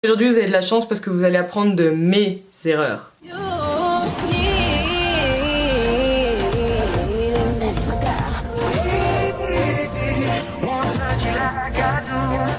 Aujourd'hui vous avez de la chance parce que vous allez apprendre de mes erreurs.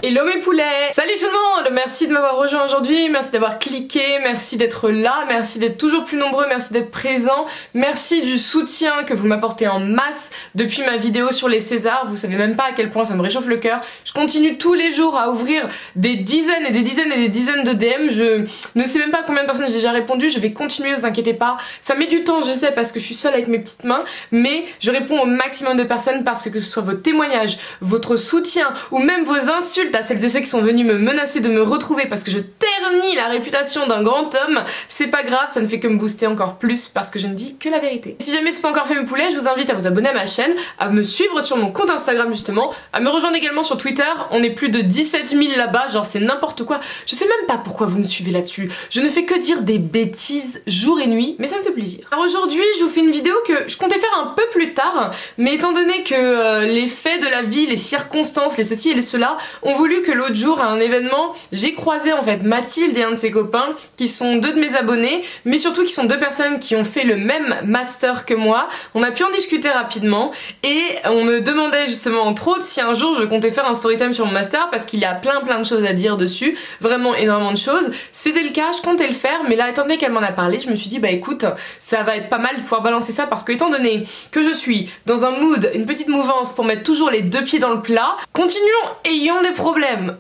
Hello mes poulets! Salut tout le monde! Merci de m'avoir rejoint aujourd'hui, merci d'avoir cliqué, merci d'être là, merci d'être toujours plus nombreux, merci d'être présents, merci du soutien que vous m'apportez en masse depuis ma vidéo sur les Césars. Vous savez même pas à quel point ça me réchauffe le cœur. Je continue tous les jours à ouvrir des dizaines et des dizaines et des dizaines de DM. Je ne sais même pas combien de personnes j'ai déjà répondu, je vais continuer, vous inquiétez pas. Ça met du temps, je sais, parce que je suis seule avec mes petites mains, mais je réponds au maximum de personnes parce que ce soit vos témoignages, votre soutien ou même vos insultes à celles et ceux qui sont venus me menacer de me retrouver parce que je ternis la réputation d'un grand homme, c'est pas grave, ça ne fait que me booster encore plus parce que je ne dis que la vérité. Si jamais c'est pas encore fait mes poulets, je vous invite à vous abonner à ma chaîne, à me suivre sur mon compte Instagram justement, à me rejoindre également sur Twitter, on est plus de 17 000 là-bas, genre c'est n'importe quoi, je sais même pas pourquoi vous me suivez là-dessus, je ne fais que dire des bêtises jour et nuit, mais ça me fait plaisir. Alors aujourd'hui je vous fais une vidéo que je comptais faire un peu plus tard, mais étant donné que les faits de la vie, les circonstances, les ceci et les cela ont voulu que l'autre jour à un événement, j'ai croisé en fait Mathilde et un de ses copains qui sont deux de mes abonnés, mais surtout qui sont deux personnes qui ont fait le même master que moi. On a pu en discuter rapidement et on me demandait justement entre autres si un jour je comptais faire un storytime sur mon master parce qu'il y a plein de choses à dire dessus, vraiment énormément de choses. C'était le cas, je comptais le faire, mais là étant donné qu'elle m'en a parlé, je me suis dit bah écoute, ça va être pas mal de pouvoir balancer ça parce que étant donné que je suis dans un mood, une petite mouvance pour mettre toujours les deux pieds dans le plat, continuons, ayons des problèmes.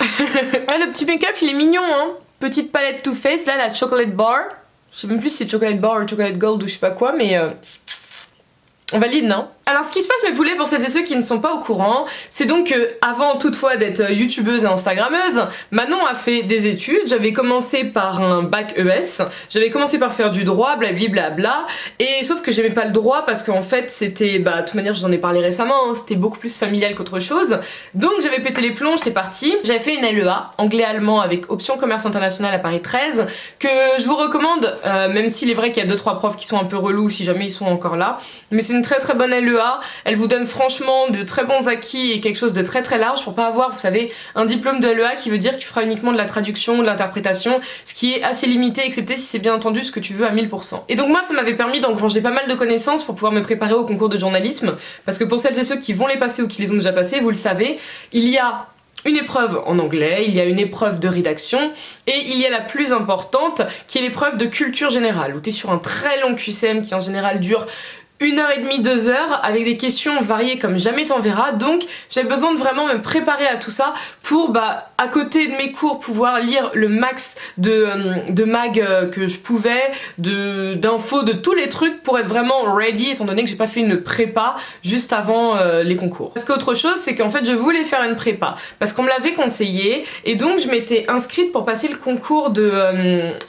Ah, le petit make-up il est mignon hein. Petite palette Too Faced là, la chocolate bar. Je sais même plus si c'est chocolate bar ou chocolate gold ou je sais pas quoi, mais on valide, non? Alors ce qui se passe mes poulets, pour celles et ceux qui ne sont pas au courant, c'est donc que avant toutefois d'être youtubeuse et instagrammeuse, Manon a fait des études. J'avais commencé par un bac ES, j'avais commencé par faire du droit, blablabla, et sauf que j'aimais pas le droit parce qu'en fait c'était, bah de toute manière je vous en ai parlé récemment, hein, c'était beaucoup plus familial qu'autre chose, donc j'avais pété les plombs, j'étais partie. J'avais fait une LEA, anglais-allemand avec option commerce international à Paris 13, que je vous recommande, même s'il est vrai qu'il y a 2-3 profs qui sont un peu relous si jamais ils sont encore là, mais c'est une très bonne LEA. Elle vous donne franchement de très bons acquis et quelque chose de très large pour pas avoir, vous savez, un diplôme de LEA qui veut dire que tu feras uniquement de la traduction, de l'interprétation, ce qui est assez limité, excepté si c'est bien entendu ce que tu veux à 1000%. Et donc moi ça m'avait permis d'engranger pas mal de connaissances pour pouvoir me préparer au concours de journalisme, parce que pour celles et ceux qui vont les passer ou qui les ont déjà passés, vous le savez, il y a une épreuve en anglais, il y a une épreuve de rédaction et il y a la plus importante qui est l'épreuve de culture générale où t'es sur un très long QCM qui en général dure 1h30, 2h avec des questions variées comme jamais t'en verras. Donc j'ai besoin de vraiment me préparer à tout ça pour bah à côté de mes cours pouvoir lire le max de mag que je pouvais, d'infos, de tous les trucs pour être vraiment ready étant donné que j'ai pas fait une prépa juste avant les concours. Parce qu'autre chose c'est qu'en fait je voulais faire une prépa parce qu'on me l'avait conseillé et donc je m'étais inscrite pour passer le concours de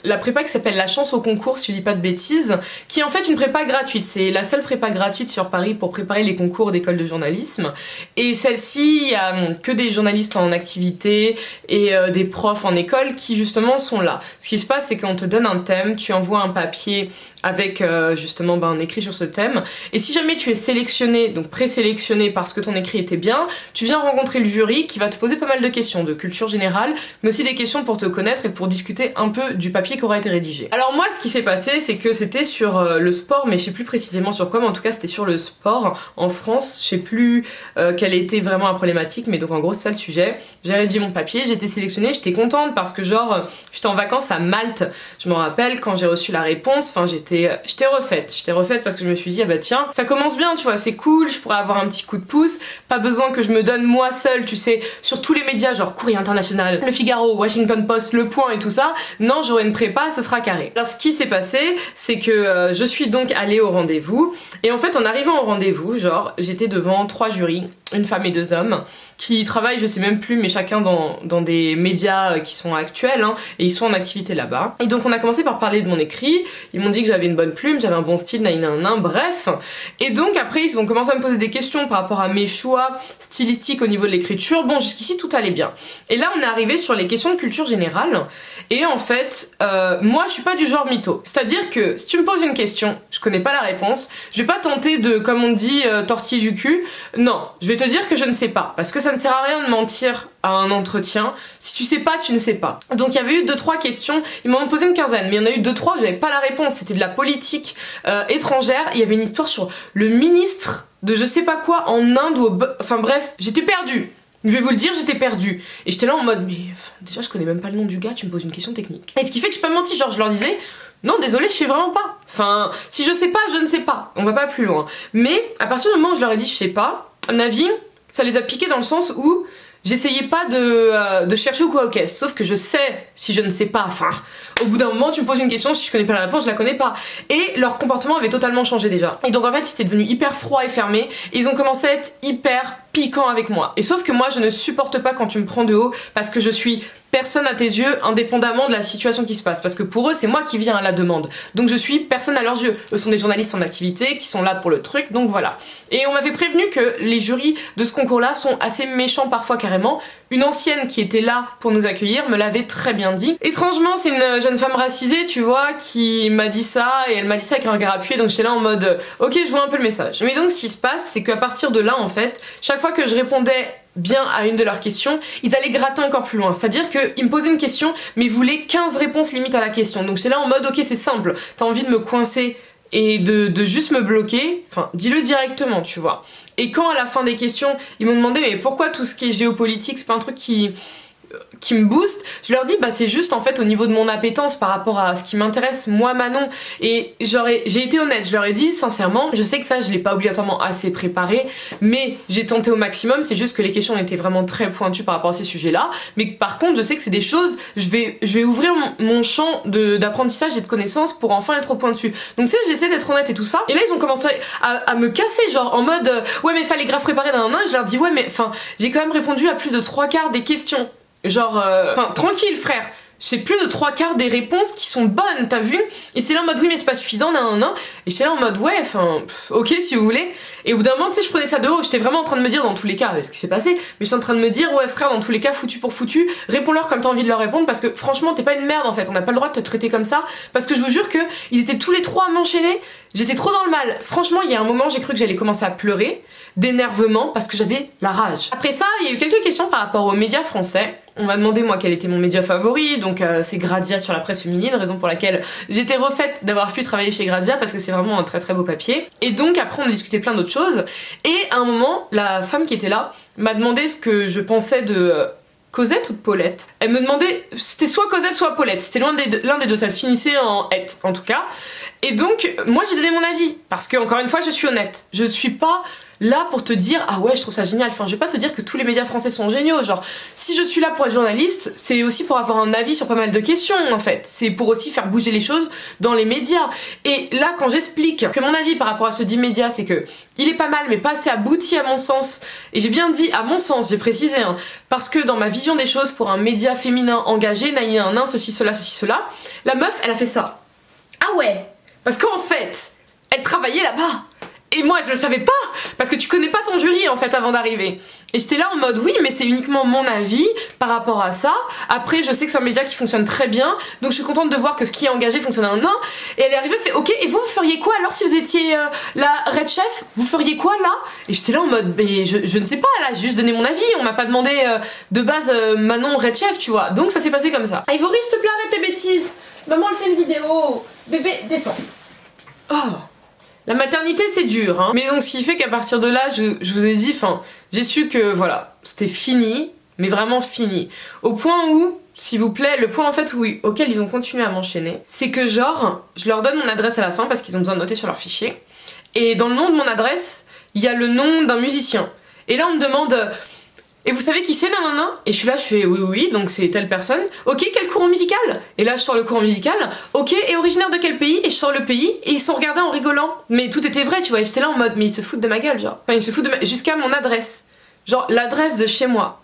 la prépa qui s'appelle la chance au concours si je dis pas de bêtises, qui est en fait une prépa gratuite. C'est la seule prépa gratuite sur Paris pour préparer les concours d'école de journalisme et celle-ci il y a que des journalistes en activité et des profs en école qui justement sont là. Ce qui se passe c'est qu'on te donne un thème, tu envoies un papier avec justement un écrit sur ce thème et si jamais tu es sélectionné, donc présélectionné parce que ton écrit était bien, tu viens rencontrer le jury qui va te poser pas mal de questions de culture générale mais aussi des questions pour te connaître et pour discuter un peu du papier qui aura été rédigé. Alors moi ce qui s'est passé c'est que c'était sur le sport mais je sais plus précisément sur quoi mais en tout cas c'était sur le sport en France, je sais plus quelle était vraiment la problématique mais donc en gros c'est ça le sujet. J'ai rédigé mon papier, j'ai été sélectionnée, j'étais contente parce que genre j'étais en vacances à Malte, je me rappelle quand j'ai reçu la réponse, enfin j'étais refaite parce que je me suis dit ah bah tiens ça commence bien tu vois, c'est cool, je pourrais avoir un petit coup de pouce, pas besoin que je me donne moi seule tu sais sur tous les médias genre Courrier International, Le Figaro, Washington Post, Le Point et tout ça, non j'aurai une prépa, ce sera carré. Alors ce qui s'est passé c'est que je suis donc allée au rendez-vous et en fait en arrivant au rendez-vous genre j'étais devant 3 jurys, une femme et 2 hommes qui travaillent je sais même plus mais chacun dans des médias qui sont actuels hein, et ils sont en activité là-bas et donc on a commencé par parler de mon écrit, ils m'ont dit que j'avais une bonne plume, j'avais un bon style, bref et donc après ils ont commencé à me poser des questions par rapport à mes choix stylistiques au niveau de l'écriture. Bon jusqu'ici tout allait bien et là on est arrivé sur les questions de culture générale et en fait moi je suis pas du genre mytho, c'est à dire que si tu me poses une question je connais pas la réponse, je vais pas tenter de comme on dit tortiller du cul, non je vais te te dire que je ne sais pas, parce que ça ne sert à rien de mentir à un entretien. Si tu sais pas, tu ne sais pas. Donc il y avait eu 2-3 questions, ils m'en ont posé une quinzaine, mais il y en a eu 2-3 où j'avais pas la réponse. C'était de la politique étrangère, il y avait une histoire sur le ministre de je sais pas quoi en Inde ou enfin bref, j'étais perdue. Je vais vous le dire, j'étais perdue. Et j'étais là en mode, mais déjà je connais même pas le nom du gars, tu me poses une question technique. Et ce qui fait que je pas menti, genre je leur disais, non désolé, je sais vraiment pas. Enfin, si je sais pas, je ne sais pas. On va pas plus loin. Mais à partir du moment où je leur ai dit je sais pas, à mon avis, ça les a piqués dans le sens où j'essayais pas de chercher ou quoi aux caisses. Sauf que je sais si je ne sais pas. Enfin, au bout d'un moment, tu me poses une question, si je connais pas la réponse, je la connais pas. Et leur comportement avait totalement changé déjà. Et donc en fait, ils étaient devenus hyper froids et fermés. Et ils ont commencé à être hyper piquants avec moi. Et sauf que moi, je ne supporte pas quand tu me prends de haut parce que je suis personne à tes yeux, indépendamment de la situation qui se passe. Parce que pour eux, c'est moi qui viens à la demande. Donc je suis personne à leurs yeux. Eux sont des journalistes en activité qui sont là pour le truc, donc voilà. Et on m'avait prévenu que les jurys de ce concours-là sont assez méchants parfois carrément. Une ancienne qui était là pour nous accueillir me l'avait très bien dit. Étrangement, c'est une jeune femme racisée, tu vois, qui m'a dit ça, et elle m'a dit ça avec un regard appuyé, donc j'étais là en mode ok, je vois un peu le message. Mais donc ce qui se passe, c'est qu'à partir de là, en fait, chaque fois que je répondais bien à une de leurs questions, ils allaient gratter encore plus loin. C'est-à-dire qu'ils me posaient une question, mais ils voulaient 15 réponses limite à la question. Donc j'étais là en mode ok, c'est simple, t'as envie de me coincer et de juste me bloquer, enfin dis-le directement, tu vois. Et quand à la fin des questions, ils m'ont demandé mais pourquoi tout ce qui est géopolitique, c'est pas un truc qui me booste, je leur dis bah c'est juste en fait au niveau de mon appétence par rapport à ce qui m'intéresse moi Manon, et j'ai été honnête, je leur ai dit sincèrement, je sais que ça je l'ai pas obligatoirement assez préparé, mais j'ai tenté au maximum, c'est juste que les questions étaient vraiment très pointues par rapport à ces sujets là, mais par contre je sais que c'est des choses, je vais ouvrir mon champ d'apprentissage et de connaissances pour enfin être au point dessus. Donc tu sais, j'essaie d'être honnête et tout ça, et là ils ont commencé à me casser, genre en mode ouais mais fallait grave préparer d'un an, et je leur dis ouais mais enfin j'ai quand même répondu à plus de 3/4 des questions. Genre, enfin, tranquille frère, j'ai plus de 3/4 des réponses qui sont bonnes, t'as vu? Et c'est là en mode oui mais c'est pas suffisant, nan. Et j'étais là en mode ouais, enfin, ok si vous voulez. Et au bout d'un moment, tu sais, je prenais ça de haut, j'étais vraiment en train de me dire dans tous les cas ce qui s'est passé, mais j'étais en train de me dire ouais frère, dans tous les cas, foutu pour foutu, réponds-leur comme t'as envie de leur répondre, parce que franchement t'es pas une merde en fait, on n'a pas le droit de te traiter comme ça, parce que je vous jure que ils étaient tous les trois à m'enchaîner, j'étais trop dans le mal. Franchement, il y a un moment, j'ai cru que j'allais commencer à pleurer, d'énervement, parce que j'avais la rage. Après ça, il y a eu quelques questions par rapport aux médias français. On m'a demandé moi quel était mon média favori, donc c'est Grazia sur la presse féminine, raison pour laquelle j'étais refaite d'avoir pu travailler chez Grazia parce que c'est vraiment un très très beau papier. Et donc après on a discuté plein d'autres choses, et à un moment la femme qui était là m'a demandé ce que je pensais de Cosette ou de Paulette. Elle me demandait, c'était soit Cosette soit Paulette, c'était l'un des deux, ça finissait en « et » en tout cas. Et donc moi j'ai donné mon avis, parce que encore une fois je suis honnête, je suis pas là pour te dire ah ouais je trouve ça génial, enfin je vais pas te dire que tous les médias français sont géniaux, genre si je suis là pour être journaliste c'est aussi pour avoir un avis sur pas mal de questions en fait, c'est pour aussi faire bouger les choses dans les médias. Et là quand j'explique que mon avis par rapport à ce dit média c'est que il est pas mal mais pas assez abouti à mon sens, et j'ai bien dit à mon sens, j'ai précisé hein, parce que dans ma vision des choses pour un média féminin engagé, naïn, ceci cela, la meuf elle a fait ça. Ah ouais, parce qu'en fait elle travaillait là-bas. Et moi je le savais pas, parce que tu connais pas ton jury en fait avant d'arriver. Et j'étais là en mode oui mais c'est uniquement mon avis par rapport à ça. Après je sais que c'est un média qui fonctionne très bien, donc je suis contente de voir que ce qui est engagé fonctionne un an. Et elle est arrivée, elle fait ok et vous feriez quoi alors si vous étiez la Red Chef? Vous feriez quoi là? Et j'étais là en mode mais je ne sais pas, là j'ai juste donné mon avis, on m'a pas demandé de base Manon Red Chef tu vois. Donc ça s'est passé comme ça. Ivory s'il te plaît arrête tes bêtises, maman elle fait une vidéo, bébé descends. Oh, la maternité c'est dur hein. Mais donc ce qui fait qu'à partir de là je vous ai dit, enfin j'ai su que voilà c'était fini, mais vraiment fini, au point où s'il vous plaît, le point en fait auquel ils ont continué à m'enchaîner, c'est que genre je leur donne mon adresse à la fin parce qu'ils ont besoin de noter sur leur fichier, et dans le nom de mon adresse il y a le nom d'un musicien, et là on me demande et vous savez qui c'est, nanana? Et je suis là, je fais oui, donc c'est telle personne. Ok, quel courant musical? Et là je sors le courant musical. Ok, et originaire de quel pays? Et je sors le pays, et ils se sont regardés en rigolant. Mais tout était vrai, tu vois, et j'étais là en mode, mais ils se foutent de ma gueule, genre. Enfin, ils se foutent de jusqu'à mon adresse. Genre, l'adresse de chez moi.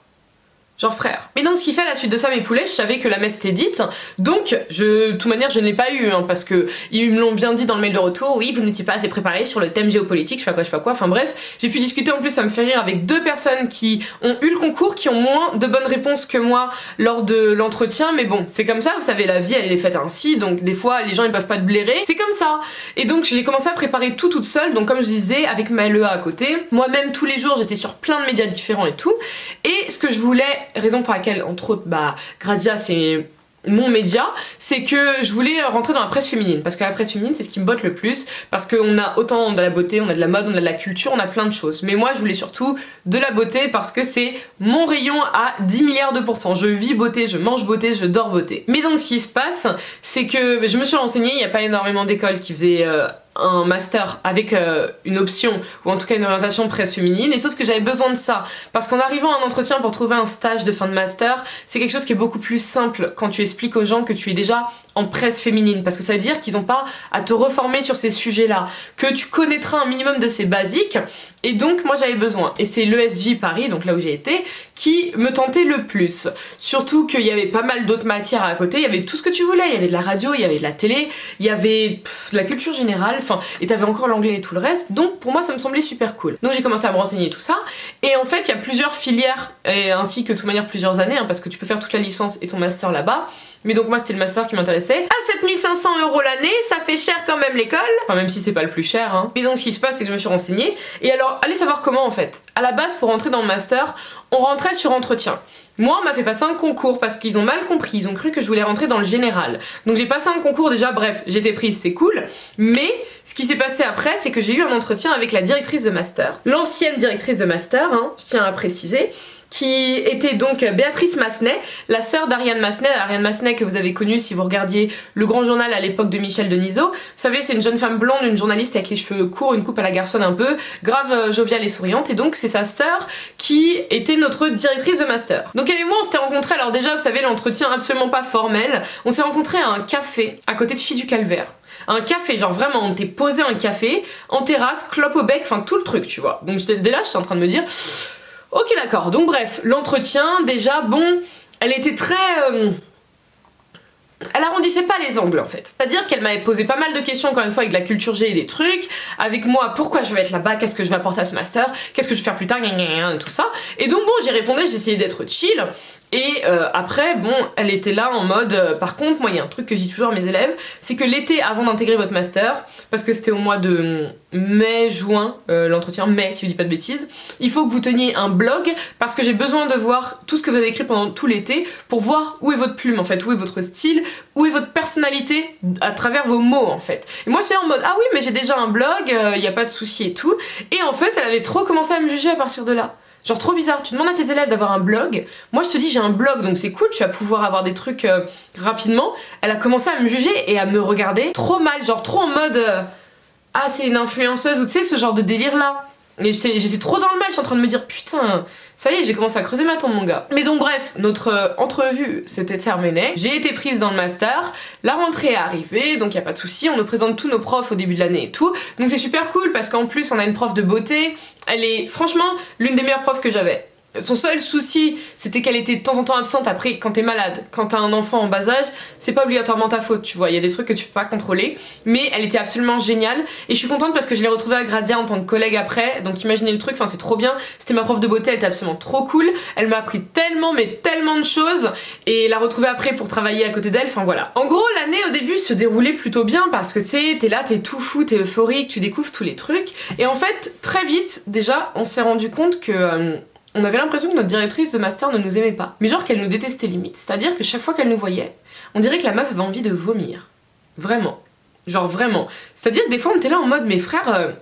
Genre frère. Mais donc ce qui fait à la suite de ça mes poulets, je savais que la messe était dite, donc de toute manière je ne l'ai pas eu hein, parce que ils me l'ont bien dit dans le mail de retour, oui vous n'étiez pas assez préparé sur le thème géopolitique, je sais pas quoi, enfin bref, j'ai pu discuter en plus, ça me fait rire, avec 2 personnes qui ont eu le concours, qui ont moins de bonnes réponses que moi lors de l'entretien, mais bon, c'est comme ça, vous savez, la vie elle est faite ainsi, donc des fois les gens ils peuvent pas te blairer, c'est comme ça. Et donc j'ai commencé à préparer tout toute seule, donc comme je disais, avec ma LEA à côté, moi-même tous les jours j'étais sur plein de médias différents et tout, et ce que je voulais, raison pour laquelle entre autres bah Gradia c'est mon média, c'est que je voulais rentrer dans la presse féminine, parce que la presse féminine c'est ce qui me botte le plus, parce qu'on a autant de la beauté, on a de la mode, on a de la culture, on a plein de choses, mais moi je voulais surtout de la beauté parce que c'est mon rayon à 10 milliards de pourcents, je vis beauté, je mange beauté, je dors beauté. Mais donc ce qui se passe, c'est que je me suis renseignée, il n'y a pas énormément d'écoles qui faisaient un master avec une option ou en tout cas une orientation presse féminine, et sauf que j'avais besoin de ça parce qu'en arrivant à un entretien pour trouver un stage de fin de master, c'est quelque chose qui est beaucoup plus simple quand tu expliques aux gens que tu es déjà en presse féminine, parce que ça veut dire qu'ils n'ont pas à te reformer sur ces sujets-là, que tu connaîtras un minimum de ces basiques, et donc moi j'avais besoin, et c'est l'ESJ Paris, donc là où j'ai été, qui me tentait le plus, surtout qu'il y avait pas mal d'autres matières à côté, il y avait tout ce que tu voulais, il y avait de la radio, il y avait de la télé, il y avait de la culture générale, enfin, et t'avais encore l'anglais et tout le reste, donc pour moi ça me semblait super cool. Donc j'ai commencé à me renseigner tout ça, et en fait il y a plusieurs filières, et ainsi que de toute manière plusieurs années, hein, parce que tu peux faire toute la licence et ton master là-bas, mais donc moi c'était le master qui m'intéressait. À 7500 € l'année, ça fait cher quand même l'école, enfin même si c'est pas le plus cher, hein. Et donc ce qui se passe c'est que je me suis renseignée, et alors allez savoir comment en fait. À la base pour rentrer dans le master, on rentrait sur entretien. Moi on m'a fait passer un concours parce qu'ils ont mal compris, ils ont cru que je voulais rentrer dans le général. Donc j'ai passé un concours déjà, bref, j'étais prise, c'est cool, mais ce qui s'est passé après c'est que j'ai eu un entretien avec la directrice de master, l'ancienne directrice de master, hein, je tiens à préciser, qui était donc Béatrice Massenet, la sœur d'Ariane Massenet que vous avez connue si vous regardiez Le Grand Journal à l'époque de Michel Denisot. Vous savez, c'est une jeune femme blonde, une journaliste avec les cheveux courts, une coupe à la garçonne un peu, grave joviale et souriante, et donc c'est sa sœur qui était notre directrice de master. Donc elle et moi on s'était rencontrés, alors déjà vous savez l'entretien absolument pas formel, on s'est rencontrés à un café à côté de Filles du Calvaire. Un café, genre vraiment on était posé un café, en terrasse, clope au bec, enfin tout le truc tu vois. Donc dès là j'étais en train de me dire... Ok d'accord, donc bref, l'entretien, déjà, bon, elle était très... Elle arrondissait pas les angles en fait. C'est-à-dire qu'elle m'avait posé pas mal de questions encore une fois avec de la culture G et des trucs, avec moi pourquoi je vais être là-bas, qu'est-ce que je vais apporter à ce master, qu'est-ce que je vais faire plus tard, tout ça. Et donc bon, j'y répondais, j'essayais d'être chill. Et après, bon, elle était là en mode... par contre, moi, il y a un truc que je dis toujours à mes élèves, c'est que l'été, avant d'intégrer votre master, parce que c'était au mois de mai, juin, l'entretien, mai, si je dis pas de bêtises, il faut que vous teniez un blog, parce que j'ai besoin de voir tout ce que vous avez écrit pendant tout l'été, pour voir où est votre plume, en fait, où est votre style, où est votre personnalité, à travers vos mots, en fait. Et moi, j'étais en mode, ah oui, mais j'ai déjà un blog, y a pas de souci et tout. Et en fait, elle avait trop commencé à me juger à partir de là. Genre trop bizarre, tu demandes à tes élèves d'avoir un blog, moi je te dis j'ai un blog donc c'est cool, tu vas pouvoir avoir des trucs rapidement. Elle a commencé à me juger et à me regarder trop mal, genre trop en mode ah c'est une influenceuse ou tu sais ce genre de délire là. Et j'étais trop dans le mal, je suis en train de me dire putain, ça y est j'ai commencé à creuser ma tombe mon gars. Mais donc bref, notre entrevue s'était terminée, j'ai été prise dans le master, la rentrée est arrivée, donc y a pas de souci, on nous présente tous nos profs au début de l'année et tout, donc c'est super cool parce qu'en plus on a une prof de beauté, elle est franchement l'une des meilleures profs que j'avais. Son seul souci, c'était qu'elle était de temps en temps absente. Après, quand t'es malade, quand t'as un enfant en bas âge, c'est pas obligatoirement ta faute, tu vois. Il y a des trucs que tu peux pas contrôler. Mais elle était absolument géniale. Et je suis contente parce que je l'ai retrouvée à Gradia en tant que collègue après. Donc imaginez le truc, enfin c'est trop bien. C'était ma prof de beauté, elle était absolument trop cool. Elle m'a appris tellement, mais tellement de choses. Et la retrouver après pour travailler à côté d'elle, enfin voilà. En gros, l'année au début se déroulait plutôt bien parce que tu sais, t'es là, t'es tout fou, t'es euphorique, tu découvres tous les trucs. Et en fait, très vite, déjà, on s'est rendu compte que... on avait l'impression que notre directrice de master ne nous aimait pas. Mais genre qu'elle nous détestait limite. C'est-à-dire que chaque fois qu'elle nous voyait, on dirait que la meuf avait envie de vomir. Vraiment. Genre vraiment. C'est-à-dire que des fois on était là en mode mais frère,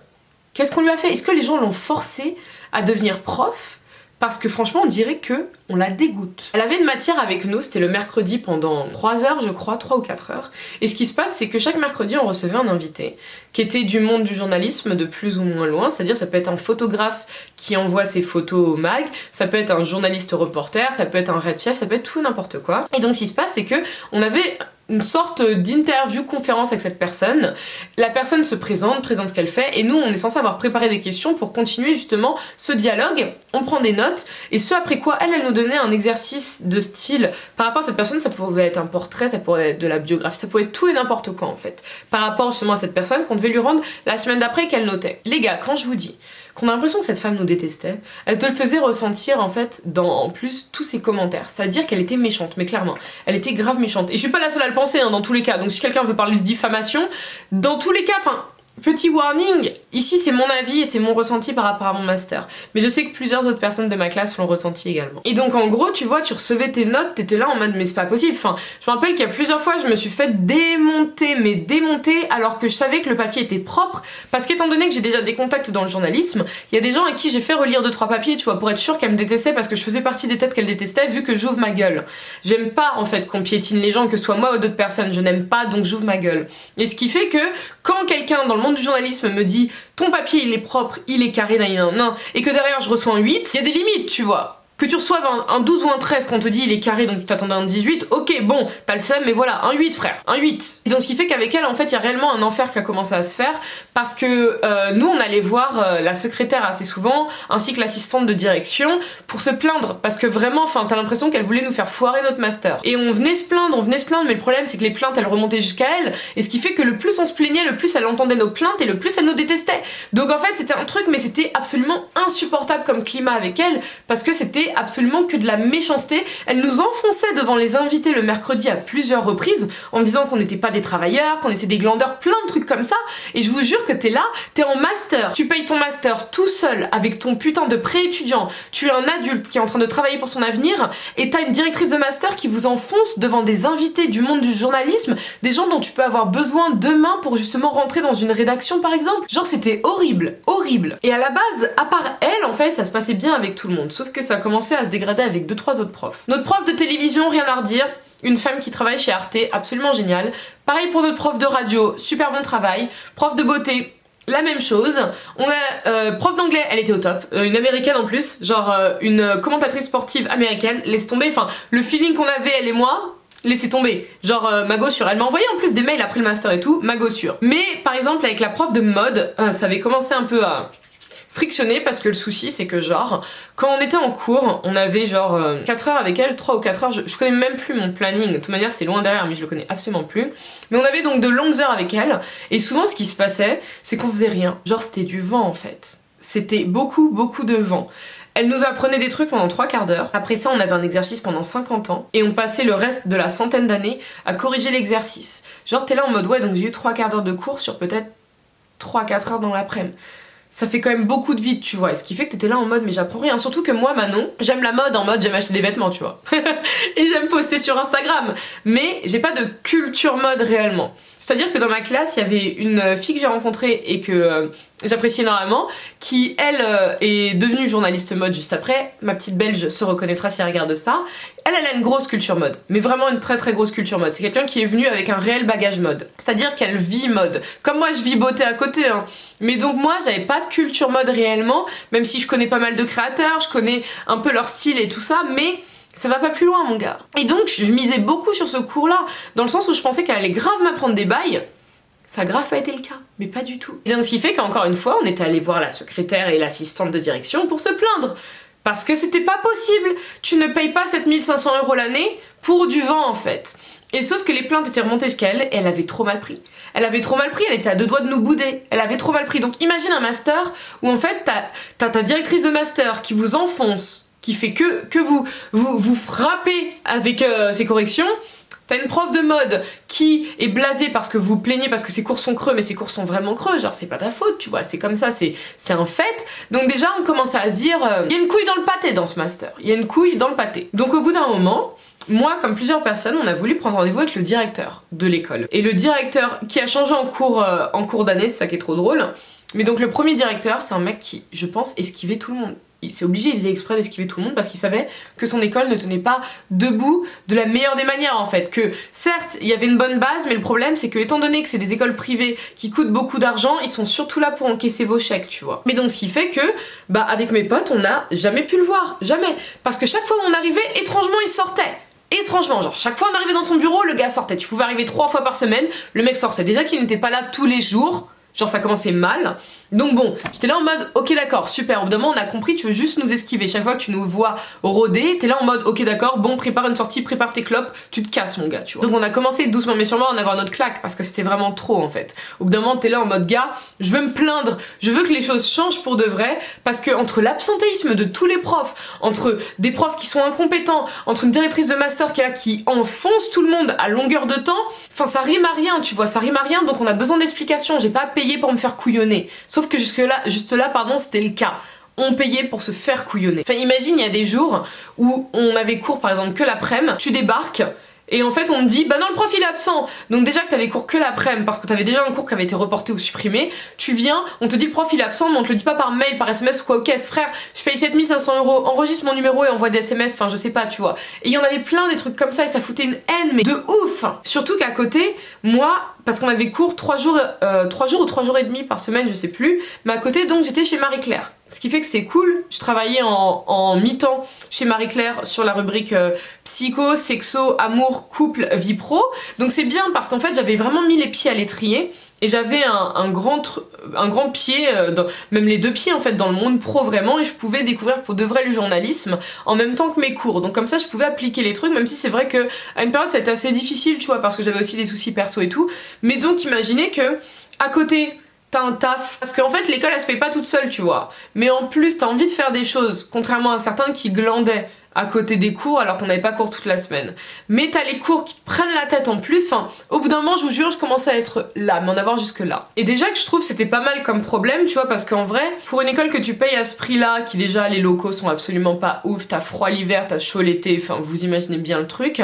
qu'est-ce qu'on lui a fait? Est-ce que les gens l'ont forcé à devenir prof? Parce que franchement on dirait que on la dégoûte. Elle avait une matière avec nous, c'était le mercredi pendant 3 heures je crois, 3 ou 4 heures. Et ce qui se passe c'est que chaque mercredi on recevait un invité qui était du monde du journalisme de plus ou moins loin, c'est-à-dire ça peut être un photographe qui envoie ses photos au mag, ça peut être un journaliste reporter, ça peut être un red chef, ça peut être tout n'importe quoi. Et donc ce qui se passe c'est que on avait une sorte d'interview conférence avec cette personne. La personne se présente ce qu'elle fait et nous on est censé avoir préparé des questions pour continuer justement ce dialogue. On prend des notes et ce après quoi elle nous donnait un exercice de style par rapport à cette personne. Ça pouvait être un portrait, ça pourrait être de la biographie, ça pouvait être tout et n'importe quoi en fait par rapport justement à cette personne qu'on devait lui rendre la semaine d'après qu'elle notait. Les gars, quand je vous dis qu'on a l'impression que cette femme nous détestait, elle te le faisait ressentir en fait dans en plus tous ses commentaires. C'est-à-dire qu'elle était méchante, mais clairement, elle était grave méchante. Et je suis pas la seule à le penser dans tous les cas, donc si quelqu'un veut parler de diffamation, dans tous les cas, enfin... Petit warning, ici c'est mon avis et c'est mon ressenti par rapport à mon master. Mais je sais que plusieurs autres personnes de ma classe l'ont ressenti également. Et donc en gros, tu vois, tu recevais tes notes, t'étais là en mode mais c'est pas possible. Enfin, je me rappelle qu'il y a plusieurs fois je me suis fait démonter alors que je savais que le papier était propre. Parce qu'étant donné que j'ai déjà des contacts dans le journalisme, il y a des gens à qui j'ai fait relire 2-3 papiers, tu vois, pour être sûr qu'elle me détestait parce que je faisais partie des têtes qu'elle détestait vu que j'ouvre ma gueule. J'aime pas en fait qu'on piétine les gens, que ce soit moi ou d'autres personnes, je n'aime pas donc j'ouvre ma gueule. Et ce qui fait que quand quelqu'un dans le monde du journalisme me dit ton papier il est propre, il est carré, nan, et que derrière je reçois un 8, il y a des limites, tu vois. Que tu reçoives un 12 ou un 13 qu'on te dit il est carré donc tu t'attendais à un 18, ok bon, t'as le seum mais voilà, un 8 frère, un 8. Et donc ce qui fait qu'avec elle en fait il y a réellement un enfer qui a commencé à se faire parce que nous on allait voir la secrétaire assez souvent ainsi que l'assistante de direction pour se plaindre parce que vraiment enfin t'as l'impression qu'elle voulait nous faire foirer notre master. Et on venait se plaindre mais le problème c'est que les plaintes elles remontaient jusqu'à elle et ce qui fait que le plus on se plaignait, le plus elle entendait nos plaintes et le plus elle nous détestait. Donc en fait c'était un truc mais c'était absolument insupportable comme climat avec elle parce que c'était absolument que de la méchanceté. Elle nous enfonçait devant les invités le mercredi à plusieurs reprises en disant qu'on n'était pas des travailleurs, qu'on était des glandeurs, plein de trucs comme ça. Et je vous jure que t'es là, t'es en master, tu payes ton master tout seul avec ton putain de pré-étudiant, tu es un adulte qui est en train de travailler pour son avenir et t'as une directrice de master qui vous enfonce devant des invités du monde du journalisme, des gens dont tu peux avoir besoin demain pour justement rentrer dans une rédaction par exemple. Genre c'était horrible, horrible. Et à la base, à part elle en fait, ça se passait bien avec tout le monde, sauf que ça a commencé à se dégrader avec 2-3 autres profs. Notre prof de télévision, rien à redire, une femme qui travaille chez Arte, absolument géniale. Pareil pour notre prof de radio, super bon travail. Prof de beauté, la même chose. On a prof d'anglais, elle était au top, une américaine en plus, genre une commentatrice sportive américaine, laisse tomber, enfin le feeling qu'on avait elle et moi, laissez tomber, genre ma gossure, elle m'a envoyé en plus des mails après le master et tout, ma gossure. Mais par exemple avec la prof de mode, ça avait commencé un peu à frictionner parce que le souci c'est que genre quand on était en cours on avait genre 4 heures avec elle, 3 ou 4 heures, je connais même plus mon planning, de toute manière c'est loin derrière mais je le connais absolument plus, mais on avait donc de longues heures avec elle et souvent ce qui se passait c'est qu'on faisait rien, genre c'était du vent en fait, c'était beaucoup de vent. Elle nous apprenait des trucs pendant 3 quarts d'heure. Après ça, on avait un exercice pendant 50 ans. Et on passait le reste de la centaine d'années à corriger l'exercice. Genre, t'es là en mode, ouais, donc j'ai eu 3 quarts d'heure de cours sur peut-être 3-4 heures dans l'après-midi. Ça fait quand même beaucoup de vide, tu vois, et ce qui fait que t'étais là en mode mais j'apprends rien, surtout que moi Manon, j'aime la mode en mode j'aime acheter des vêtements, tu vois, et j'aime poster sur Instagram, mais j'ai pas de culture mode réellement. C'est-à-dire que dans ma classe, il y avait une fille que j'ai rencontrée et que j'apprécie énormément, qui elle est devenue journaliste mode juste après. Ma petite belge se reconnaîtra si elle regarde ça. Elle a une grosse culture mode, mais vraiment une très grosse culture mode. C'est quelqu'un qui est venu avec un réel bagage mode. C'est-à-dire qu'elle vit mode. Comme moi je vis beauté à côté, hein. Mais donc moi j'avais pas de culture mode réellement, même si je connais pas mal de créateurs, je connais un peu leur style et tout ça, mais ça va pas plus loin mon gars. Et donc je misais beaucoup sur ce cours là, dans le sens où je pensais qu'elle allait grave m'apprendre des bails. Ça a grave pas été le cas, mais pas du tout. Et donc ce qui fait qu'encore une fois on était allé voir la secrétaire et l'assistante de direction pour se plaindre. Parce que c'était pas possible, tu ne payes pas 7500 € l'année pour du vent en fait. Et sauf que les plaintes étaient remontées jusqu'à elle et elle avait trop mal pris. Elle avait trop mal pris, elle était à 2 doigts de nous bouder. Elle avait trop mal pris. Donc imagine un master où en fait t'as ta directrice de master qui vous enfonce, qui fait que vous frappez avec ses corrections. T'as une prof de mode qui est blasée parce que vous plaignez parce que ses cours sont creux, mais ses cours sont vraiment creux, genre c'est pas ta faute, tu vois, c'est comme ça, c'est un fait. Donc déjà on commence à se dire, il y a une couille dans le pâté dans ce master, il y a une couille dans le pâté. Donc au bout d'un moment, moi comme plusieurs personnes, on a voulu prendre rendez-vous avec le directeur de l'école. Et le directeur qui a changé en cours d'année, c'est ça qui est trop drôle. Mais donc le premier directeur, c'est un mec qui, je pense, esquivait tout le monde. C'est obligé, il faisait exprès d'esquiver tout le monde parce qu'il savait que son école ne tenait pas debout de la meilleure des manières en fait. Que certes, il y avait une bonne base, mais le problème c'est que étant donné que c'est des écoles privées qui coûtent beaucoup d'argent, ils sont surtout là pour encaisser vos chèques, tu vois. Mais donc ce qui fait que, avec mes potes, on n'a jamais pu le voir, jamais. Parce que chaque fois où on arrivait, étrangement il sortait. Étrangement, genre chaque fois on arrivait dans son bureau, le gars sortait. Tu pouvais arriver 3 fois par semaine, le mec sortait. Déjà qu'il n'était pas là tous les jours, genre ça commençait mal. Donc bon, j'étais là en mode ok d'accord, super, au bout d'un moment on a compris, tu veux juste nous esquiver. Chaque fois que tu nous vois rôder, t'es là en mode ok d'accord, bon prépare une sortie, prépare tes clopes, tu te casses mon gars, tu vois. Donc on a commencé doucement mais sûrement à en avoir notre claque parce que c'était vraiment trop en fait. Au bout d'un moment t'es là en mode gars, je veux me plaindre, je veux que les choses changent pour de vrai parce que entre l'absentéisme de tous les profs, entre des profs qui sont incompétents, entre une directrice de master qui est là qui enfonce tout le monde à longueur de temps, enfin ça rime à rien, tu vois, ça rime à rien donc on a besoin d'explications, j'ai pas payé pour me faire couillonner. Sauf que juste là, pardon, c'était le cas. On payait pour se faire couillonner. Enfin, imagine, il y a des jours où on avait cours, par exemple, que l'après-midi, tu débarques, et en fait on te dit bah non le prof il est absent, donc déjà que t'avais cours que l'après-midi parce que t'avais déjà un cours qui avait été reporté ou supprimé, tu viens, on te dit le prof il est absent mais on te le dit pas par mail, par SMS ou quoi, ok frère je paye 7500 €, enregistre mon numéro et envoie des SMS, enfin je sais pas tu vois. Et il y en avait plein des trucs comme ça et ça foutait une haine mais de ouf. Surtout qu'à côté, moi, parce qu'on avait cours 3 jours ou 3 jours et demi par semaine, je sais plus, mais à côté donc j'étais chez Marie-Claire. Ce qui fait que c'était cool, je travaillais en mi-temps chez Marie-Claire sur la rubrique psycho, sexo, amour, couple, vie pro. Donc c'est bien parce qu'en fait j'avais vraiment mis les pieds à l'étrier et j'avais un grand pied, même les 2 pieds en fait dans le monde pro vraiment, et je pouvais découvrir pour de vrai le journalisme en même temps que mes cours. Donc comme ça je pouvais appliquer les trucs, même si c'est vrai que à une période ça a été assez difficile tu vois parce que j'avais aussi des soucis perso et tout. Mais donc imaginez que à côté t'as un taf, parce qu'en fait l'école elle se paye pas toute seule tu vois, mais en plus t'as envie de faire des choses, contrairement à certains qui glandaient à côté des cours alors qu'on n'avait pas cours toute la semaine. Mais t'as les cours qui te prennent la tête en plus, enfin au bout d'un moment je vous jure je commençais à être là, mais en avoir jusque là. Et déjà que je trouve c'était pas mal comme problème tu vois, parce qu'en vrai pour une école que tu payes à ce prix là, qui déjà les locaux sont absolument pas ouf, t'as froid l'hiver, t'as chaud l'été, enfin vous imaginez bien le truc,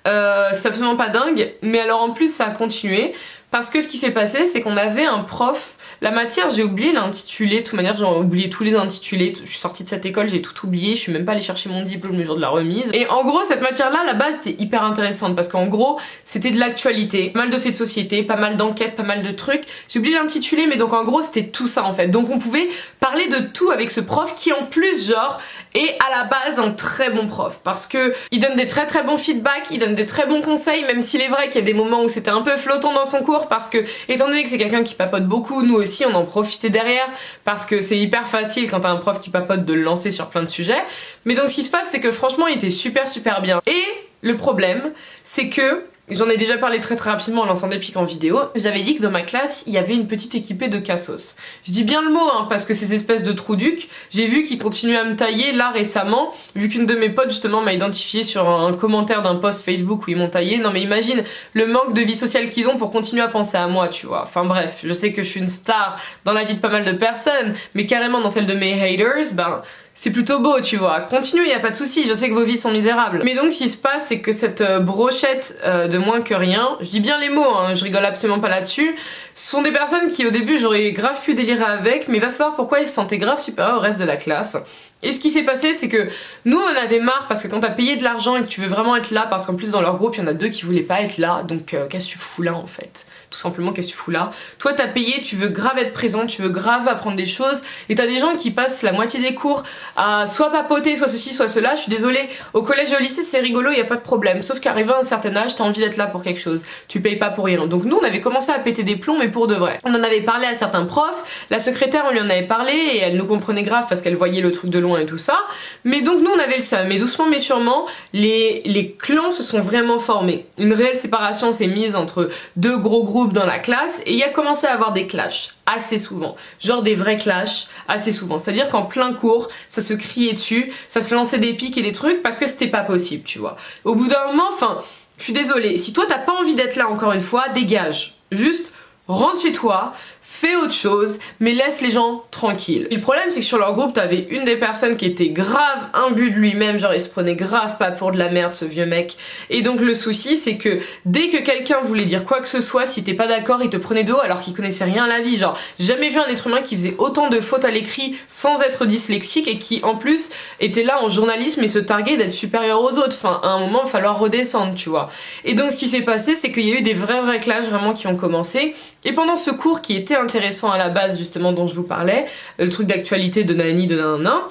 c'est absolument pas dingue. Mais alors en plus ça a continué parce que ce qui s'est passé c'est qu'on avait un prof, la matière j'ai oublié l'intitulé, de toute manière j'ai oublié tous les intitulés, je suis sortie de cette école, j'ai tout oublié, je suis même pas allée chercher mon diplôme le jour de la remise. Et en gros cette matière là à la base c'était hyper intéressante parce qu'en gros c'était de l'actualité, pas mal de faits de société, pas mal d'enquêtes, pas mal de trucs, j'ai oublié l'intitulé mais donc en gros c'était tout ça en fait. Donc on pouvait parler de tout avec ce prof qui en plus genre est à la base un très bon prof parce que il donne des très très bons feedbacks, il donne des très bons conseils, même s'il est vrai qu'il y a des moments où c'était un peu flottant dans son cours parce que étant donné que c'est quelqu'un qui papote beaucoup, nous aussi on en profitait derrière parce que c'est hyper facile quand t'as un prof qui papote de le lancer sur plein de sujets. Mais donc ce qui se passe c'est que franchement il était super bien. Et le problème c'est que j'en ai déjà parlé très rapidement en lançant des pics en vidéo. J'avais dit que dans ma classe, il y avait une petite équipée de cassos. Je dis bien le mot, hein, parce que ces espèces de trous ducs, j'ai vu qu'ils continuaient à me tailler là récemment, vu qu'une de mes potes justement m'a identifié sur un commentaire d'un post Facebook où ils m'ont taillé. Non mais imagine le manque de vie sociale qu'ils ont pour continuer à penser à moi, tu vois. Enfin bref, je sais que je suis une star dans la vie de pas mal de personnes, mais carrément dans celle de mes haters, ben c'est plutôt beau, tu vois. Continuez, y a pas de souci, je sais que vos vies sont misérables. Mais donc, ce qui se passe, c'est que cette brochette de moins que rien, je dis bien les mots, hein, je rigole absolument pas là-dessus, ce sont des personnes qui, au début, j'aurais grave pu délirer avec, mais va savoir pourquoi ils se sentaient grave supérieurs au reste de la classe. Et ce qui s'est passé, c'est que nous, on en avait marre parce que quand t'as payé de l'argent et que tu veux vraiment être là, parce qu'en plus, dans leur groupe, il y en a 2 qui voulaient pas être là, donc qu'est-ce que tu fous là, en fait? Tout simplement, qu'est-ce que tu fous là? Toi, t'as payé, tu veux grave être présent, tu veux grave apprendre des choses, et t'as des gens qui passent la moitié des cours à soit papoter, soit ceci, soit cela. Je suis désolée, au collège et au lycée, c'est rigolo, y a pas de problème. Sauf qu'arrivé à un certain âge, t'as envie d'être là pour quelque chose. Tu payes pas pour rien. Donc nous, on avait commencé à péter des plombs, mais pour de vrai. On en avait parlé à certains profs, la secrétaire, on lui en avait parlé, et elle nous comprenait grave parce qu'elle voyait le truc de loin et tout ça. Mais donc nous, on avait le seum. Mais doucement, mais sûrement, les clans se sont vraiment formés. Une réelle séparation s'est mise entre 2 gros groupes dans la classe, et il y a commencé à avoir des clashs assez souvent, genre des vrais clashs assez souvent, c'est à dire qu'en plein cours ça se criait dessus, ça se lançait des pics et des trucs parce que c'était pas possible, tu vois. Au bout d'un moment, enfin je suis désolée, si toi t'as pas envie d'être là encore une fois, dégage, juste rentre chez toi, fais autre chose, mais laisse les gens tranquilles. Et le problème c'est que sur leur groupe t'avais une des personnes qui était grave imbu de lui-même, genre il se prenait grave pas pour de la merde ce vieux mec. Et donc le souci c'est que dès que quelqu'un voulait dire quoi que ce soit, si t'es pas d'accord il te prenait de haut alors qu'il connaissait rien à la vie. Genre jamais vu un être humain qui faisait autant de fautes à l'écrit sans être dyslexique et qui en plus était là en journalisme et se targuait d'être supérieur aux autres. Enfin à un moment il va falloir redescendre, tu vois. Et donc ce qui s'est passé c'est qu'il y a eu des vrais clashs vraiment qui ont commencé. Et pendant ce cours qui était intéressant à la base justement dont je vous parlais, le truc d'actualité de nanani de nanana,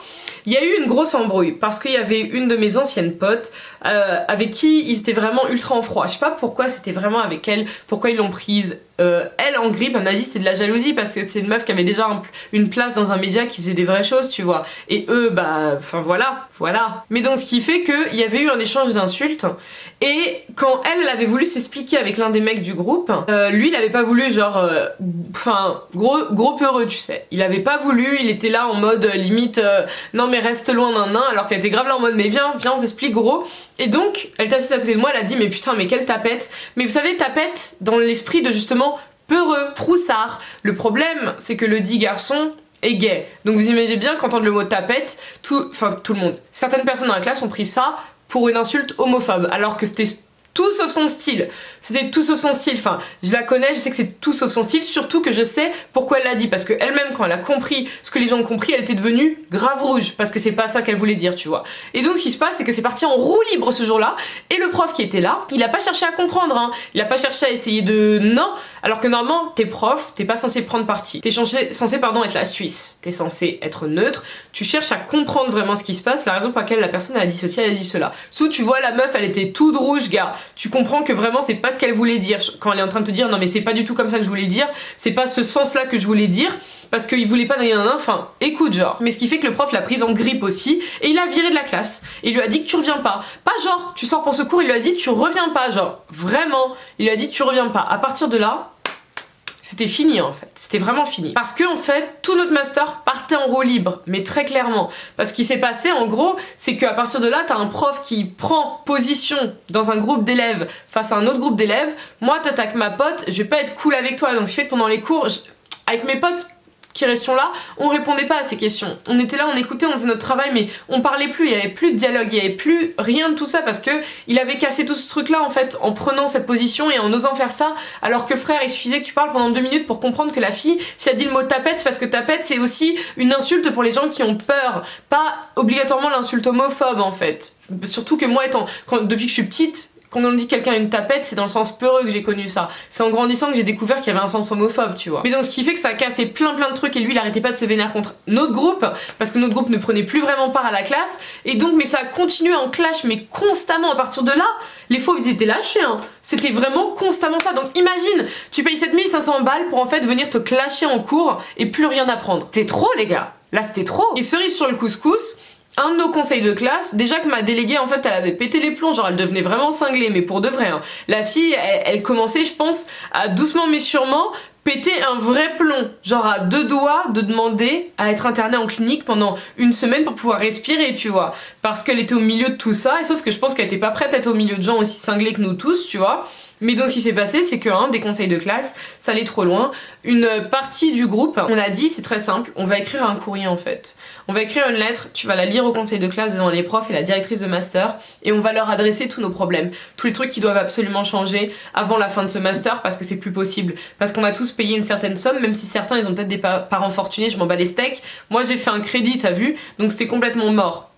Il y a eu une grosse embrouille parce qu'il y avait une de mes anciennes potes avec qui ils étaient vraiment ultra en froid. Je sais pas pourquoi c'était vraiment avec elle, pourquoi ils l'ont prise. Elle en grippe, à mon avis c'était de la jalousie parce que c'est une meuf qui avait déjà une place dans un média qui faisait des vraies choses, tu vois. Et eux, bah, enfin voilà. Mais donc ce qui fait qu'il y avait eu un échange d'insultes. Et quand elle avait voulu s'expliquer avec l'un des mecs du groupe, lui il avait pas voulu genre, enfin gros peureux tu sais. Il avait pas voulu, il était là en mode limite non mais reste loin d'un alors qu'elle était grave là en mode mais viens on s'explique gros. Et donc elle était assise à côté de moi, elle a dit mais putain mais quelle tapette. Mais vous savez tapette dans l'esprit de justement peureux, froussard. Le problème c'est que le dit garçon est gay. Donc vous imaginez bien qu'entendre le mot tapette, tout le monde, certaines personnes dans la classe ont pris ça pour une insulte homophobe, alors que c'était tout sauf son style. C'était tout sauf son style. Enfin, je la connais, je sais que c'est tout sauf son style, surtout que je sais pourquoi elle l'a dit. Parce qu'elle-même, quand elle a compris ce que les gens ont compris, elle était devenue grave rouge. Parce que c'est pas ça qu'elle voulait dire, tu vois. Et donc, ce qui se passe, c'est que c'est parti en roue libre ce jour-là. Et le prof qui était là, il a pas cherché à comprendre, hein. Il a pas cherché à essayer de... Non. Alors que normalement, t'es prof, t'es pas censé prendre parti. T'es censé, être la Suisse. T'es censé être neutre. Tu cherches à comprendre vraiment ce qui se passe, la raison pour laquelle la personne elle a dit ceci, elle a dit cela. Sous, tu vois, la meuf, elle était toute rouge, gars. Tu comprends que vraiment c'est pas ce qu'elle voulait dire quand elle est en train de te dire non mais c'est pas du tout comme ça que je voulais le dire, c'est pas ce sens là que je voulais dire parce qu'il voulait pas rien, enfin écoute genre. Mais ce qui fait que le prof l'a prise en grippe aussi et il l'a viré de la classe et il lui a dit que tu reviens pas genre tu sors pour ce cours, il lui a dit tu reviens pas, genre vraiment il lui a dit tu reviens pas. À partir de là c'était fini en fait, c'était vraiment fini. Parce que en fait, tout notre master partait en roue libre, mais très clairement. Parce qu'il s'est passé en gros, c'est qu'à partir de là, t'as un prof qui prend position dans un groupe d'élèves face à un autre groupe d'élèves. Moi, t'attaques ma pote, je vais pas être cool avec toi. Donc ce qui fait que pendant les cours, avec mes potes qui restions là, on répondait pas à ces questions. On était là, on écoutait, on faisait notre travail, mais on parlait plus, il y avait plus de dialogue, il y avait plus rien de tout ça parce que il avait cassé tout ce truc là en fait en prenant cette position et en osant faire ça, alors que frère, il suffisait que tu parles pendant 2 minutes pour comprendre que la fille, si elle dit le mot tapette, c'est parce que tapette c'est aussi une insulte pour les gens qui ont peur, pas obligatoirement l'insulte homophobe en fait. Surtout que moi depuis que je suis petite, quand on dit quelqu'un a une tapette, c'est dans le sens peureux que j'ai connu ça. C'est en grandissant que j'ai découvert qu'il y avait un sens homophobe, tu vois. Mais donc ce qui fait que ça a cassé plein de trucs et lui il arrêtait pas de se vénérer contre notre groupe parce que notre groupe ne prenait plus vraiment part à la classe et donc mais ça a continué en clash mais constamment à partir de là. Les faux ils étaient lâchés hein. C'était vraiment constamment ça. Donc imagine, tu payes 7500 balles pour en fait venir te clasher en cours et plus rien apprendre. C'est trop les gars. Là c'était trop. Et cerise sur le couscous, un de nos conseils de classe, déjà que ma déléguée en fait elle avait pété les plombs, genre elle devenait vraiment cinglée, mais pour de vrai hein. La fille elle commençait je pense à doucement mais sûrement péter un vrai plomb, genre à 2 doigts de demander à être internée en clinique pendant 1 semaine pour pouvoir respirer, tu vois, parce qu'elle était au milieu de tout ça, et sauf que je pense qu'elle était pas prête à être au milieu de gens aussi cinglés que nous tous, tu vois. Mais donc ce qui s'est passé, c'est que des conseils de classe, ça allait trop loin. Une partie du groupe, on a dit c'est très simple, on va écrire un courrier en fait. On va écrire une lettre, tu vas la lire au conseil de classe devant les profs et la directrice de master, et on va leur adresser tous nos problèmes, tous les trucs qui doivent absolument changer avant la fin de ce master parce que c'est plus possible. Parce qu'on a tous payé une certaine somme, même si certains ils ont peut-être des parents fortunés, je m'en bats les steaks. Moi j'ai fait un crédit, t'as vu, donc c'était complètement mort.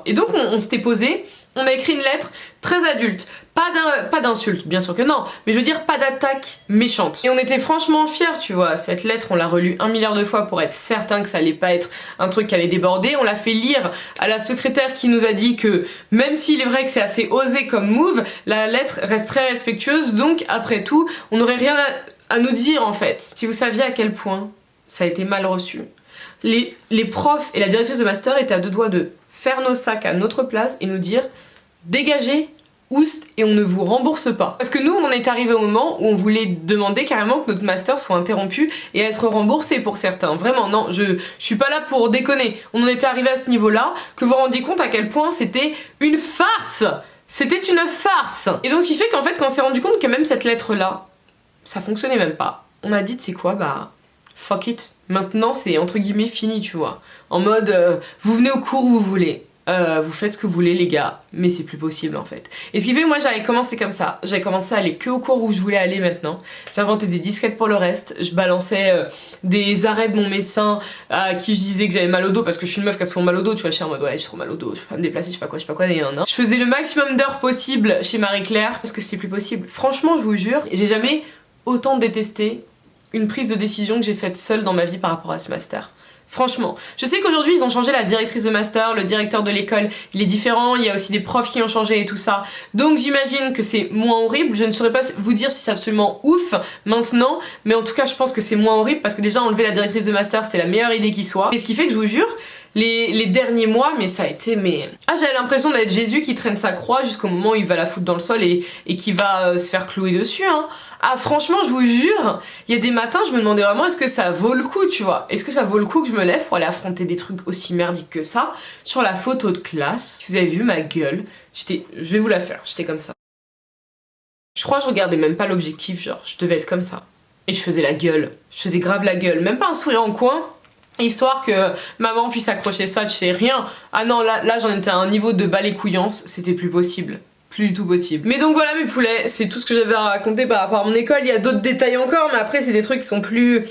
Et donc on s'était posé, on a écrit une lettre très adulte, pas d'insulte, bien sûr que non, mais je veux dire pas d'attaque méchante. Et on était franchement fiers, tu vois, cette lettre on l'a relue 1 milliard de fois pour être certain que ça allait pas être un truc qui allait déborder, on l'a fait lire à la secrétaire qui nous a dit que même s'il est vrai que c'est assez osé comme move, la lettre reste très respectueuse, donc après tout, on n'aurait rien à nous dire en fait. Si vous saviez à quel point ça a été mal reçu. Les profs et la directrice de master étaient à 2 doigts de faire nos sacs à notre place et nous dire dégagez, oust, et on ne vous rembourse pas. Parce que nous on en est arrivé au moment où on voulait demander carrément que notre master soit interrompu et être remboursé pour certains. Vraiment non, je suis pas là pour déconner. On en était arrivé à ce niveau là, que vous vous rendiez compte à quel point c'était une farce. C'était une farce. Et donc ce qui fait qu'en fait quand on s'est rendu compte que même cette lettre là, ça fonctionnait même pas, on a dit tu sais quoi, bah fuck it, maintenant c'est entre guillemets fini, tu vois. En mode, vous venez au cours où vous voulez, vous faites ce que vous voulez les gars, mais c'est plus possible en fait. Et ce qui fait que moi j'avais commencé comme ça, j'avais commencé à aller que au cours où je voulais aller maintenant. J'inventais des disquettes pour le reste, je balançais des arrêts de mon médecin à qui je disais que j'avais mal au dos parce que je suis une meuf qui a souvent mal au dos, tu vois, je suis en mode ouais j'ai trop mal au dos, je peux pas me déplacer, je sais pas quoi, et un. Je faisais le maximum d'heures possible chez Marie-Claire parce que c'était plus possible. Franchement je vous jure, j'ai jamais autant détesté une prise de décision que j'ai faite seule dans ma vie par rapport à ce master. Franchement, je sais qu'aujourd'hui ils ont changé la directrice de master, le directeur de l'école, il est différent, il y a aussi des profs qui ont changé et tout ça. Donc j'imagine que c'est moins horrible, je ne saurais pas vous dire si c'est absolument ouf maintenant, mais en tout cas je pense que c'est moins horrible parce que déjà enlever la directrice de master c'était la meilleure idée qui soit. Et ce qui fait que je vous jure, les derniers mois, mais ça a été j'avais l'impression d'être Jésus qui traîne sa croix jusqu'au moment où il va la foutre dans le sol et qui va se faire clouer dessus, hein. Ah franchement je vous jure, il y a des matins je me demandais vraiment est-ce que ça vaut le coup, tu vois. Est-ce que ça vaut le coup que je me lève pour aller affronter des trucs aussi merdiques que ça. Sur la photo de classe, si vous avez vu ma gueule, je vais vous la faire, j'étais comme ça. Je crois que je regardais même pas l'objectif, genre je devais être comme ça. Et je faisais la gueule, je faisais grave la gueule, même pas un sourire en coin. Histoire que maman puisse accrocher ça, tu sais, rien. Ah non, là j'en étais à un niveau de balécouillance, c'était plus possible. Plus du tout possible. Mais donc voilà mes poulets, c'est tout ce que j'avais à raconter par rapport à mon école. Il y a d'autres détails encore, mais après c'est des trucs qui sont plus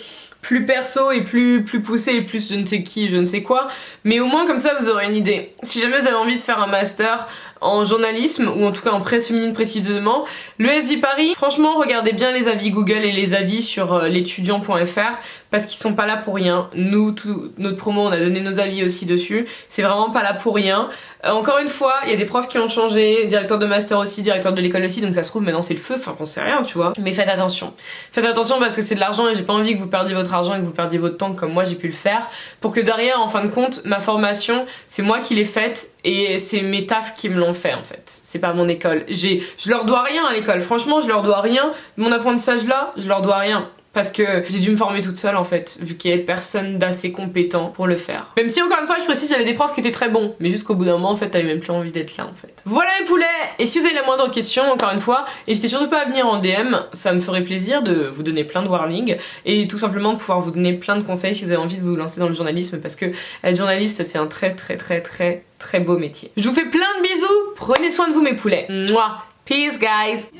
perso et plus poussés et plus je ne sais qui, je ne sais quoi. Mais au moins comme ça vous aurez une idée. Si jamais vous avez envie de faire un master en journalisme, ou en tout cas en presse féminine précisément, le SJ Paris, franchement regardez bien les avis Google et les avis sur l'étudiant.fr parce qu'ils sont pas là pour rien. Nous, notre promo, on a donné nos avis aussi dessus. C'est vraiment pas là pour rien. Encore une fois, il y a des profs qui ont changé, directeur de master aussi, directeur de l'école aussi, donc ça se trouve maintenant c'est le feu, enfin on sait rien, tu vois. Mais faites attention. Faites attention parce que c'est de l'argent et j'ai pas envie que vous perdiez votre argent et que vous perdiez votre temps comme moi j'ai pu le faire. Pour que derrière, en fin de compte, ma formation, c'est moi qui l'ai faite et c'est mes tafs qui me l'ont fait en fait. C'est pas mon école. Je leur dois rien à l'école, franchement je leur dois rien. Mon apprentissage là, je leur dois rien. Parce que j'ai dû me former toute seule en fait, vu qu'il y avait personne d'assez compétent pour le faire. Même si encore une fois je précise j'avais des profs qui étaient très bons, mais jusqu'au bout d'un moment en fait t'avais même plus envie d'être là en fait. Voilà mes poulets. Et si vous avez la moindre question, encore une fois, n'hésitez surtout pas à venir en DM, ça me ferait plaisir de vous donner plein de warnings et tout simplement de pouvoir vous donner plein de conseils si vous avez envie de vous lancer dans le journalisme parce que être journaliste c'est un très beau métier. Je vous fais plein de bisous, prenez soin de vous mes poulets. Mouah. Peace guys.